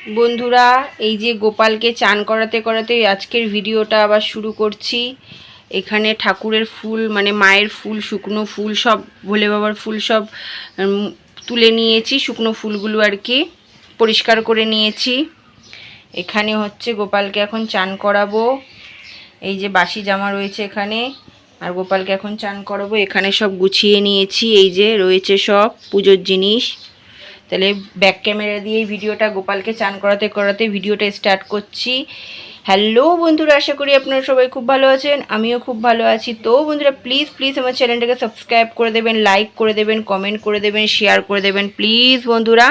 বন্ধুরা, এই যে গোপালকে চান করাতে করাতে আজকের ভিডিওটা আবার শুরু করছি। এখানে ঠাকুরের ফুল মানে মায়ের ফুল, শুকনো ফুল সব, ভোলে বাবার ফুল সব তুলে নিয়েছি। শুকনো ফুলগুলো আর কি পরিষ্কার করে নিয়েছি। এখানে হচ্ছে গোপালকে এখন চান করাবো। এই যে বাসি জামা রয়েছে এখানে, আর গোপালকে এখন চান করাবো। এখানে সব গুছিয়ে নিয়েছি, এই যে রয়েছে সব পুজোর জিনিস। তাহলে ব্যাক ক্যামেরা দিয়েই ভিডিওটা গোপালকে চান করাতে করাতে ভিডিওটা স্টার্ট করছি। হ্যালো বন্ধুরা, আশা করি আপনারা সবাই খুব ভালো আছেন, আমিও খুব ভালো আছি। তো বন্ধুরা, প্লিজ প্লিজ আমার চ্যানেলটাকে সাবস্ক্রাইব করে দেবেন, লাইক করে দেবেন, কমেন্ট করে দেবেন, শেয়ার করে দেবেন প্লিজ বন্ধুরা।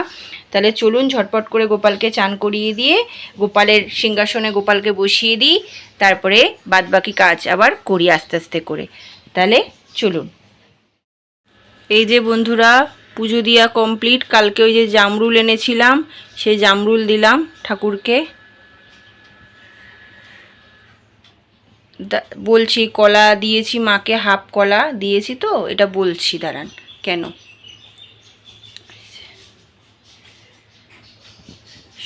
তাহলে চলুন ঝটপট করে গোপালকে চান করিয়ে দিয়ে গোপালের সিংহাসনে গোপালকে বসিয়ে দিই, তারপরে বাদবাকি কাজ আবার করি আস্তে আস্তে করে। তাহলে চলুন। এই যে বন্ধুরা, পুজো দিয়া কমপ্লিট। কালকে ওই যে জামরুল এনেছিলাম, সেই জামরুল দিলাম ঠাকুরকে। বলছি কলা দিয়েছি মাকে, হাফ কলা দিয়েছি, তো এটা বলছি, দাঁড়ান। কেন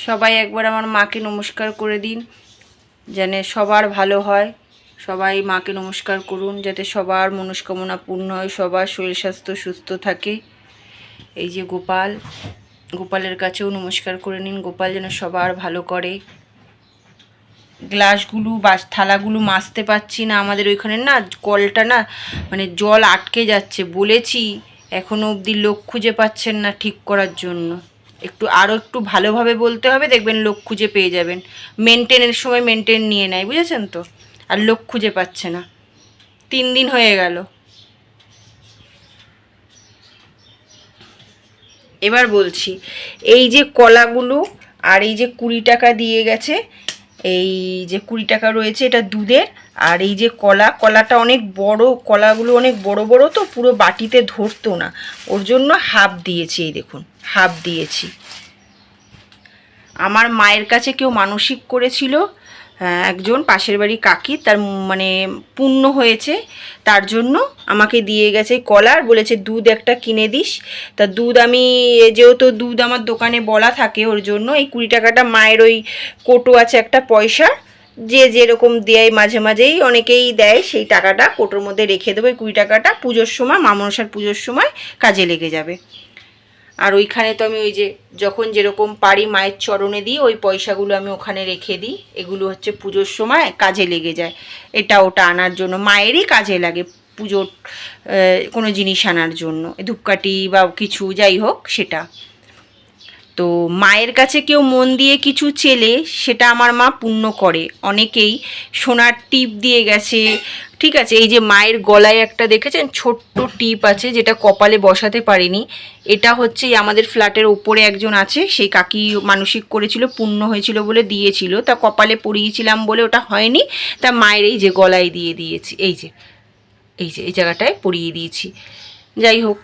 সবাই একবার আমার মাকে নমস্কার করে দিন, যেন সবার ভালো হয়। সবাই মাকে নমস্কার করুন, যাতে সবার মনস্কামনা পূর্ণ হয়, সবার শরীর স্বাস্থ্য সুস্থ থাকে। এই যে গোপাল, গোপালের কাছেও নমস্কার করে নিন, গোপাল যেন সবার ভালো করে। গ্লাসগুলো থালাগুলো মাজতে পারছি না, আমাদের ওইখানে না কলটা না মানে জল আটকে যাচ্ছে। বলেছি, এখনও অবধি লোক খুঁজে পাচ্ছেন না ঠিক করার জন্য। আরও একটু ভালোভাবে বলতে হবে, দেখবেন লোক খুঁজে পেয়ে যাবেন। মেনটেনের সময় মেনটেন নিয়ে নেয়, বুঝেছেন তো। আর লোক খুঁজে পাচ্ছে না, 3 দিন হয়ে গেল। এবার বলছি, এই যে কলাগুলো আর এই যে 20 টাকা দিয়ে গেছে, এই যে 20 টাকা রয়েছে, এটা দুধের। আর এই যে কলাটা অনেক বড়, কলাগুলো অনেক বড় বড়, তো পুরো বাটিতে ধরতো না, ওর জন্য হাফ দিয়েছি। এই দেখুন, হাফ দিয়েছি। আমার মায়ের কাছে কেউ মানসিক করেছিল, একজন পাশের বাড়ি কাকি, তার মানে পুণ্য হয়েছে, তার জন্য আমাকে দিয়ে গেছে কলার, বলেছে দুধ একটা কিনে দিস। তা দুধ আমি, যেহেতু দুধ আমার দোকানে বলা থাকে, ওর জন্য এই 20 টাকাটা মায়ের ওই কোটো আছে একটা পয়সা, যে যেরকম দেয় মাঝে মাঝেই অনেকেই দেয়, সেই টাকাটা কোটোর মধ্যে রেখে দেবো। এই 20 টাকাটা পুজোর সময়, মা মনসার পুজোর সময় কাজে লেগে যাবে। আর ওইখানে তো আমি ওই যে যখন যেরকম পারি মায়ের চরণে দিই, ওই পয়সাগুলো আমি ওখানে রেখে দিই। এগুলো হচ্ছে পুজোর সময় কাজে লেগে যায়, এটা ওটা আনার জন্য, মায়েরই কাজে লাগে পুজোর কোনো জিনিস আনার জন্য, ধূপকাঠি বা কিছু যাই হোক সেটা। তো মায়ের কাছে কেউ মন দিয়ে কিছু চেলে, সেটা আমার মা পূর্ণ করে। অনেকেই সোনার টিপ দিয়ে গেছে, ঠিক আছে। এই যে মায়ের গলায় একটা দেখেছেন ছোট্ট টিপ আছে, যেটা কপালে বসাতে পারিনি। এটা হচ্ছে আমাদের ফ্ল্যাটের ওপরে একজন আছে, সেই কাকি মানসিক করেছিল, পূর্ণ হয়েছিল বলে দিয়েছিল, তা কপালে পরিয়েছিলাম বলে ওটা হয়নি, তা মায়ের এই যে গলায় দিয়ে দিয়েছি। এই যে এই জায়গাটায় পরিয়ে দিয়েছি। যাই হোক,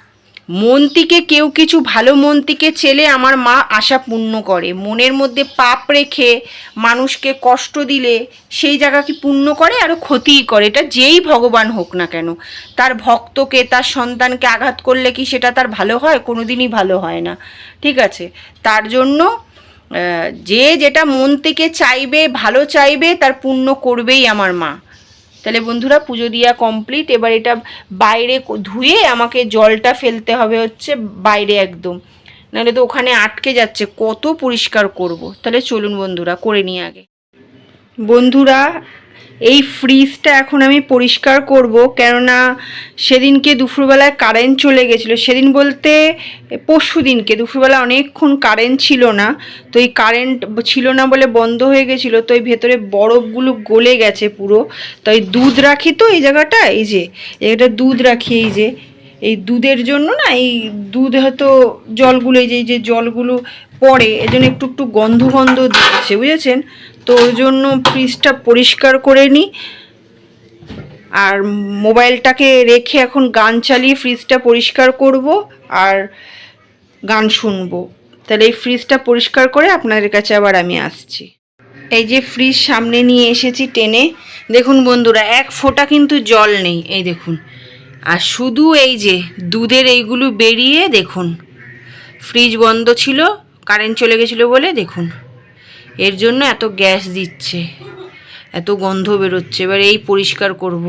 মন থেকে কেউ কিছু ভালো মন থেকে চেলে আমার মা আশা পূর্ণ করে। মনের মধ্যে পাপ রেখে মানুষকে কষ্ট দিলে সেই জায়গা কি পূর্ণ করে, আরও ক্ষতিই করে। এটা যেই ভগবান হোক না কেন, তার ভক্তকে, তার সন্তানকে আঘাত করলে কি সেটা তার ভালো হয়? কোনো দিনই ভালো হয় না, ঠিক আছে। তার জন্য যে যেটা মন থেকে চাইবে, ভালো চাইবে, তার পূর্ণ করবেই আমার মা। তাহলে বন্ধুরা, পুজো দিয়া কমপ্লিট। এবার এটা বাইরে ধুয়ে আমাকে জলটা ফেলতে হবে হচ্ছে বাইরে একদম, নাহলে তো ওখানে আটকে যাচ্ছে, কত পরিষ্কার করব। তাহলে চলুন বন্ধুরা, করে নিই আগে। বন্ধুরা, এই ফ্রিজটা এখন আমি পরিষ্কার করব, কেননা সেদিনকে দুপুরবেলায় কারেন্ট চলে গেছিলো। সেদিন বলতে পরশু দিনকে দুপুরবেলা অনেকক্ষণ কারেন্ট ছিল না, তো এই কারেন্ট ছিল না বলে বন্ধ হয়ে গেছিলো, তো এই ভেতরে বরফগুলো গলে গেছে পুরো। তাই দুধ রাখি তো এই জায়গাটা, এই যে এটা দুধ রাখি, এই যে এই দুধের জন্য না, এই দুধ হয়তো জলগুলো, এই যে জলগুলো পড়ে, এজন্য একটু একটু গন্ধ গন্ধ দিচ্ছে, বুঝেছেন তো। ওই জন্য ফ্রিজটা পরিষ্কার করে নিই। আর মোবাইলটাকে রেখে এখন গান চালিয়ে ফ্রিজটা পরিষ্কার করব আর গান শুনবো। তাহলে এই ফ্রিজটা পরিষ্কার করে আপনাদের কাছে আবার আমি আসছি। এই যে ফ্রিজ সামনে নিয়ে এসেছি টেনে, দেখুন বন্ধুরা, এক ফোঁটা কিন্তু জল নেই, এই দেখুন। আর শুধু এই যে দুধের এইগুলো বেরিয়ে, দেখুন ফ্রিজ বন্ধ ছিল, কারেন্ট চলে গেছিলো বলে, দেখুন এর জন্য এত গ্যাস দিচ্ছে, এত গন্ধ বেরোচ্ছে। এবার এই পরিষ্কার করব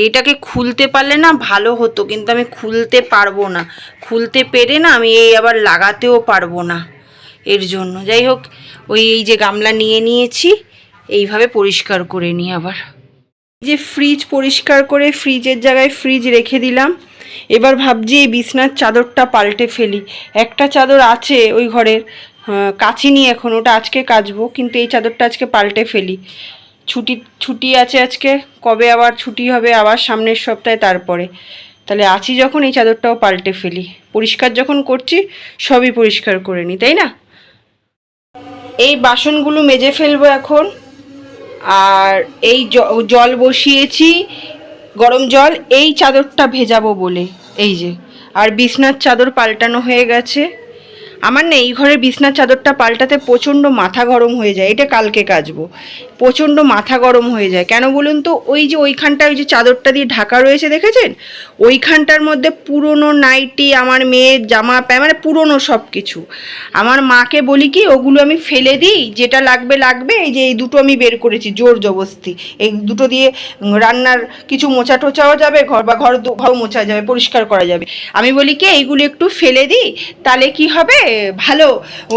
এটাকে খুলতে পারলে না ভালো হতো, কিন্তু আমি খুলতে পারবো না। খুলতে পেরে না আমি এই আবার লাগাতেও পারবো না, এর জন্য। যাই হোক, এই যে গামলা নিয়ে নিয়েছি, এইভাবে পরিষ্কার করে নিই। আবার যে ফ্রিজ পরিষ্কার করে ফ্রিজের জায়গায় ফ্রিজ রেখে দিলাম। এবার ভাবছি এই বিছনার চাদরটা পাল্টে ফেলি। একটা চাদর আছে ওই ঘরের, কাচিনি এখন, ওটা আজকে কাচবো, কিন্তু এই চাদরটা আজকে পাল্টে ফেলি। ছুটি আছে আজকে, কবে আবার ছুটি হবে, আবার সামনের সপ্তাহে, তারপরে। তাহলে আছি যখন এই চাদরটাও পাল্টে ফেলি। পরিষ্কার যখন করছি সবই পরিষ্কার করে নিই, তাই না? এই বাসনগুলো মেজে ফেলবো এখন। আর এই জল বসিয়েছি, গরম জল, এই চাদরটা ভেজাবো বলে, এই যে। আর বিছনার চাদর পাল্টানো হয়ে গেছে। আমার না এই ঘরের বিছনার চাদরটা পাল্টাতে প্রচণ্ড মাথা গরম হয়ে যায়। এটা কালকে কাচবো। প্রচণ্ড মাথা গরম হয়ে যায় কেন বলুন তো? ওই যে ওইখানটা, ওই যে চাদরটা দিয়ে ঢাকা রয়েছে দেখেছেন, ওইখানটার মধ্যে পুরনো নাইটি, আমার মেয়ের জামা প্যান্ট, মানে পুরনো সব কিছু। আমার মাকে বলি কি, ওগুলো আমি ফেলে দিই, যেটা লাগবে লাগবে। এই যে এই দুটো আমি বের করেছি জোর জবস্তি, এই দুটো দিয়ে রান্নার কিছু মোছা টোচাও যাবে, ঘর মোছা যাবে, পরিষ্কার করা যাবে। আমি বলি কি, এইগুলো একটু ফেলে দিই, তাহলে কি হবে, ভালো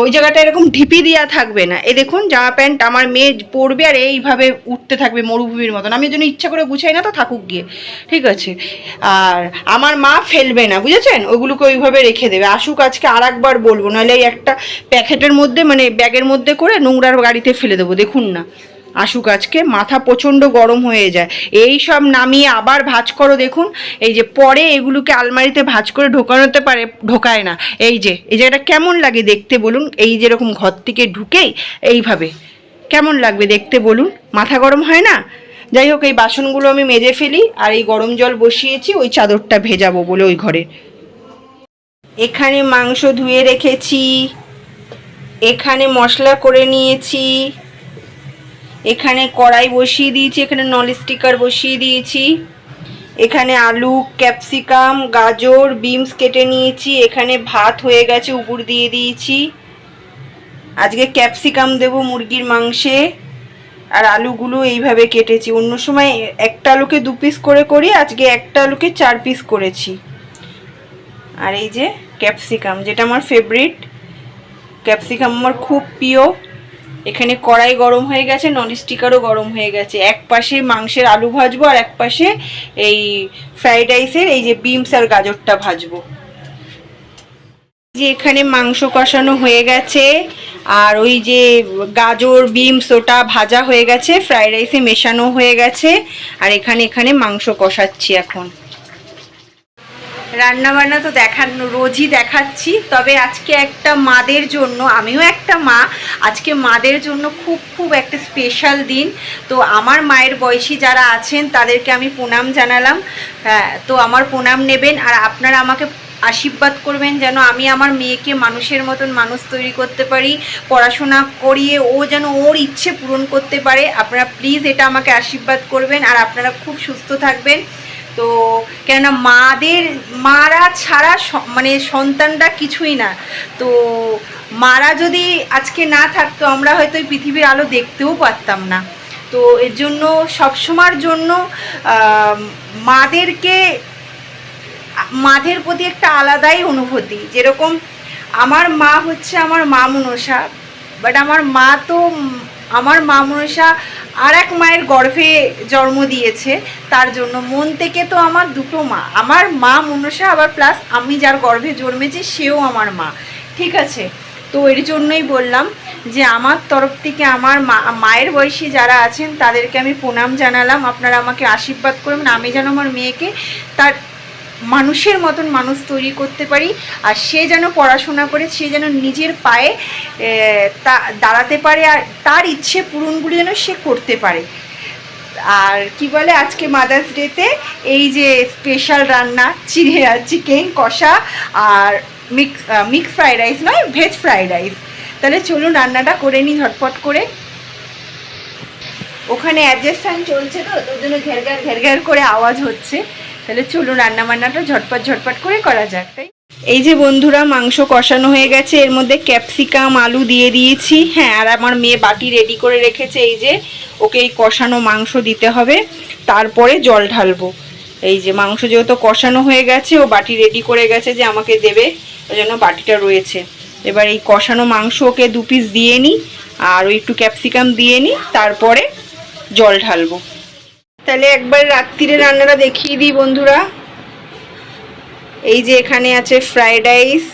ওই জায়গাটা এরকম ঢিপি দেওয়া থাকবে না। এই দেখুন জামা প্যান্ট আমার মেয়ে পরবে আর এইভাবে উঠতে থাকবে মরুভূমির মতন। আমি জন্য ইচ্ছা করে গুছাই না, তো থাকুক গিয়ে, ঠিক আছে। আর আমার মা ফেলবে না, বুঝেছেন, ওগুলোকে ওইভাবে রেখে দেবে। আসুক আজকে আর একবার বলবো, নাহলে এই একটা প্যাকেটের মধ্যে, মানে ব্যাগের মধ্যে করে নোংরার গাড়িতে ফেলে দেবো। দেখুন না, আসুক আজকে, মাথা প্রচণ্ড গরম হয়ে যায়। এই সব নামিয়ে আবার ভাঁজ করো, দেখুন এই যে পরে এগুলোকে আলমারিতে ভাঁজ করে ঢোকানোতে পারে, ঢোকায় না। এই যে এই জায়গাটা কেমন লাগে দেখতে বলুন? এই যেরকম ঘর থেকে ঢুকেই এইভাবে কেমন লাগবে দেখতে বলুন? মাথা গরম হয় না? যাই হোক, এই বাসনগুলো আমি মেজে ফেলি। আর এই গরম জল বসিয়েছি ওই চাদরটা ভেজাবো বলে ওই ঘরে। এখানে মাংস ধুয়ে রেখেছি, এখানে মশলা করে নিয়েছি, এখানে কড়াই বসিয়ে দিয়েছি, এখানে ননস্টিকার বসিয়ে দিয়েছি, এখানে আলু, ক্যাপসিকাম, গাজর, বিনস কেটে নিয়েছি, এখানে ভাত হয়ে গেছে, উপর দিয়ে দিয়েছি। আজকে ক্যাপসিকাম দেবো মুরগির মাংসে। আর আলুগুলো এইভাবে কেটেছি। অন্য সময় একটা আলুকে 2 পিস করে করি, আজকে একটা আলুকে 4 পিস করেছি। আর এই যে ক্যাপসিকাম, যেটা আমার ফেভারিট, ক্যাপসিকাম আমার খুব প্রিয়। এখানে কড়াই গরম হয়ে গেছে, ননস্টিকারও গরম হয়ে গেছে। এক পাশে মাংসের আলু ভাজবো, আর এক পাশে এই ফ্রাইড রাইসের এই যে বিনস আর গাজরটা ভাজবো। যে এখানে মাংস কষানো হয়ে গেছে, আর ওই যে গাজর বিনস ওটা ভাজা হয়ে গেছে, ফ্রাইড রাইসে মেশানো হয়ে গেছে। আর এখানে মাংস কষাচ্ছি এখন। রান্নাবান্না তো রোজই দেখাচ্ছি, তবে আজকে একটা মাদের জন্য, আমিও একটা মা, আজকে মাদের জন্য খুব একটা স্পেশাল দিন। তো আমার মায়ের বয়সী যারা আছেন তাদেরকে আমি প্রণাম জানালাম। হ্যাঁ, তো আমার প্রণাম নেবেন, আর আপনারা আমাকে আশীর্বাদ করবেন যেন আমি আমার মেয়েকে মানুষের মতন মানুষ তৈরি করতে পারি, পড়াশোনা করিয়ে ও যেন ওর ইচ্ছে পূরণ করতে পারে। আপনারা প্লিজ এটা আমাকে আশীর্বাদ করবেন। আর আপনারা খুব সুস্থ থাকবেন। তো কেননা মারা ছাড়া মানে সন্তানরা কিছুই না। তো মারা যদি আজকে না থাকতো, আমরা হয়তো এই পৃথিবীর আলো দেখতেও পারতাম না। তো এর জন্য সবসময়ের জন্য মাদের প্রতি একটা আলাদাই অনুভূতি। যেরকম আমার মা হচ্ছে আমার মা মনসা, বাট আমার মা মনসা আর এক মায়ের গর্ভে জন্ম দিয়েছে, তার জন্য মন থেকে তো আমার দুটো মা, আমার মা মনসা, আবার প্লাস আমি যার গর্ভে জন্মেছি সেও আমার মা, ঠিক আছে। তো এর জন্যই বললাম যে আমার তরফ থেকে আমার মায়ের বয়সী যারা আছেন তাদেরকে আমি প্রণাম জানালাম। আপনারা আমাকে আশীর্বাদ করবেন, আমি যেন আমার মেয়েকে তার মানুষের মতন মানুষ তৈরি করতে পারি, আর সে যেন পড়াশোনা করে সে যেন নিজের পায়ে দাঁড়াতে পারে, আর তার ইচ্ছে পূরণগুলি যেন সে করতে পারে। আর কি বলে, আজকে মাদার্স ডেতে এই যে স্পেশাল রান্না, চিকেন কষা আর মিক্স ফ্রাইড রাইস, নয় ভেজ ফ্রাইড রাইস। তাহলে চলুন রান্নাটা করে নিই ঝটপট করে। ওখানে অ্যাডজাস্টমেন্ট চলছে, তো ওর জন্য ঘের ঘের করে আওয়াজ হচ্ছে। তাহলে চলুন রান্না বান্নাটা ঝটপট করে করা যাক, তাই। এই যে বন্ধুরা মাংস কষানো হয়ে গেছে, এর মধ্যে ক্যাপসিকাম আলু দিয়ে দিয়েছি। হ্যাঁ, আর আমার মেয়ে বাটি রেডি করে রেখেছে, এই যে ওকে এই কষানো মাংস দিতে হবে, তারপরে জল ঢালবো। এই যে মাংস যেহেতু কষানো হয়ে গেছে, ও বাটি রেডি করে গেছে যে আমাকে দেবে, ওই জন্য বাটিটা রয়েছে। এবার এই কষানো মাংস ওকে 2 পিস দিয়ে নিই, আর ওই একটু ক্যাপসিকাম দিয়ে নিই, তারপরে জল ঢালবো। তাহলে একবার রাত্রিরে রান্নাটা দেখিয়ে দিই বন্ধুরা। এই যে এখানে আছে ফ্রাইড রাইস,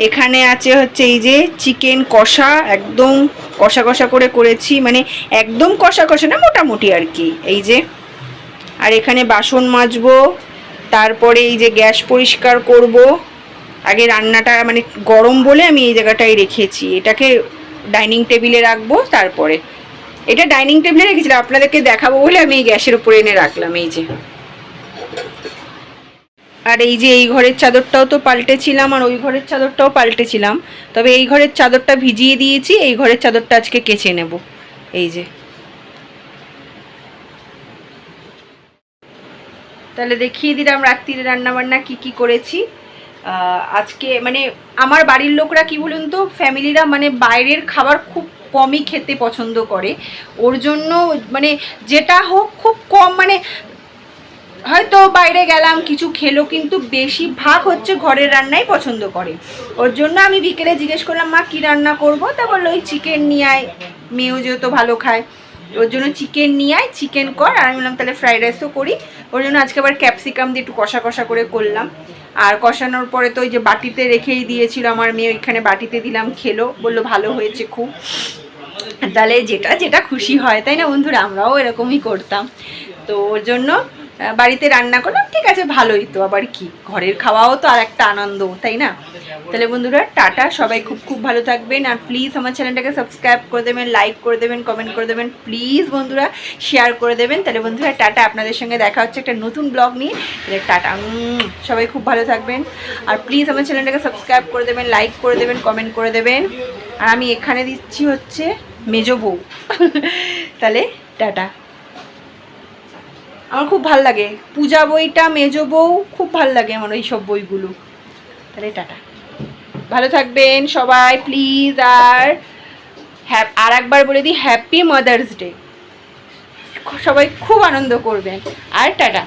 এখানে আছে হচ্ছে এই যে চিকেন কষা, একদম কষা কষা করে করেছি, মানে একদম কষা কষা না, মোটামুটি আর কি। এই যে, আর এখানে বাসন মাজবো, তারপরে এই যে গ্যাস পরিষ্কার করব। আগে রান্নাটা মানে গরম বলে আমি এই জায়গাটায় রেখেছি, এটাকে ডাইনিং টেবিলে রাখবো। তারপরে এটা ডাইনিং টেবিলে রেখেছিলাম আপনাদেরকে দেখাবো বলে আমি এই গ্যাসের উপরে এনে রাখলাম। এই যে, আর এই যে এই ঘরের চাদরটাও তো পাল্টেছিলাম, আর ওই ঘরের চাদরটাও পাল্টেছিলাম, তবে এই ঘরের চাদরটা ভিজিয়ে দিয়েছি, এই ঘরের চাদরটা আজকে কেচে নেব। এই যে, তাহলে দেখিয়ে দিলাম রাত্রিরে রান্নাবান্না কি কি করেছি আজকে। মানে আমার বাড়ির লোকরা কি বলুন তো, ফ্যামিলিরা মানে বাইরের খাবার খুব কমই খেতে পছন্দ করে, ওর জন্য মানে যেটা হোক খুব কম, মানে হয়তো বাইরে গেলাম কিছু খেলো, কিন্তু বেশিরভাগ হচ্ছে ঘরের রান্নাই পছন্দ করে। ওর জন্য আমি বিকেলে জিজ্ঞেস করলাম, মা কী রান্না করবো? তা বললো ওই চিকেন নিয়ে আয়, মেয়েও যেহেতু ভালো খায়, ওর জন্য চিকেন নিয়ে আয়, চিকেন কর। আর আমি বললাম তাহলে ফ্রাইড রাইসও করি। ওর জন্য আজকে আবার ক্যাপসিকাম দিয়ে একটু কষা কষা করে করলাম। আর কষানোর পরে তো ওই যে বাটিতে রেখেই দিয়েছিল আমার মেয়ে, ওইখানে বাটিতে দিলাম, খেলো, বললো ভালো হয়েছে খুব। তাহলে যেটা যেটা খুশি হয়, তাই না বন্ধুরা, আমরাও এরকমই করতাম। তো ওর জন্য বাড়িতে রান্না করলাম, ঠিক আছে ভালোই তো, আবার কি, ঘরের খাওয়াও তো আর একটা আনন্দ, তাই না? তাহলে বন্ধুরা টাটা, সবাই খুব খুব ভালো থাকবেন, আর প্লিজ আমার চ্যানেলটাকে সাবস্ক্রাইব করে দেবেন, লাইক করে দেবেন, কমেন্ট করে দেবেন, প্লিজ বন্ধুরা শেয়ার করে দেবেন। তাহলে বন্ধুরা টাটা, আপনাদের সঙ্গে দেখা হচ্ছে একটা নতুন ব্লগ নিয়ে। তাহলে টাটা, সবাই খুব ভালো থাকবেন, আর প্লিজ আমার চ্যানেলটাকে সাবস্ক্রাইব করে দেবেন, লাইক করে দেবেন, কমেন্ট করে দেবেন। আর আমি এখানে দিচ্ছি হচ্ছে মেজো বউ। তাহলে টাটা। আমার খুব ভাল লাগে পূজা বইটা, মেজো বউ, খুব ভাল লাগে আমার ওই সব বইগুলো। তাহলে টাটা, ভালো থাকবেন সবাই প্লিজ। আর একবার বলে দিই, হ্যাপি মাদার্স ডে, সবাই খুব আনন্দ করবেন। আর টাটা।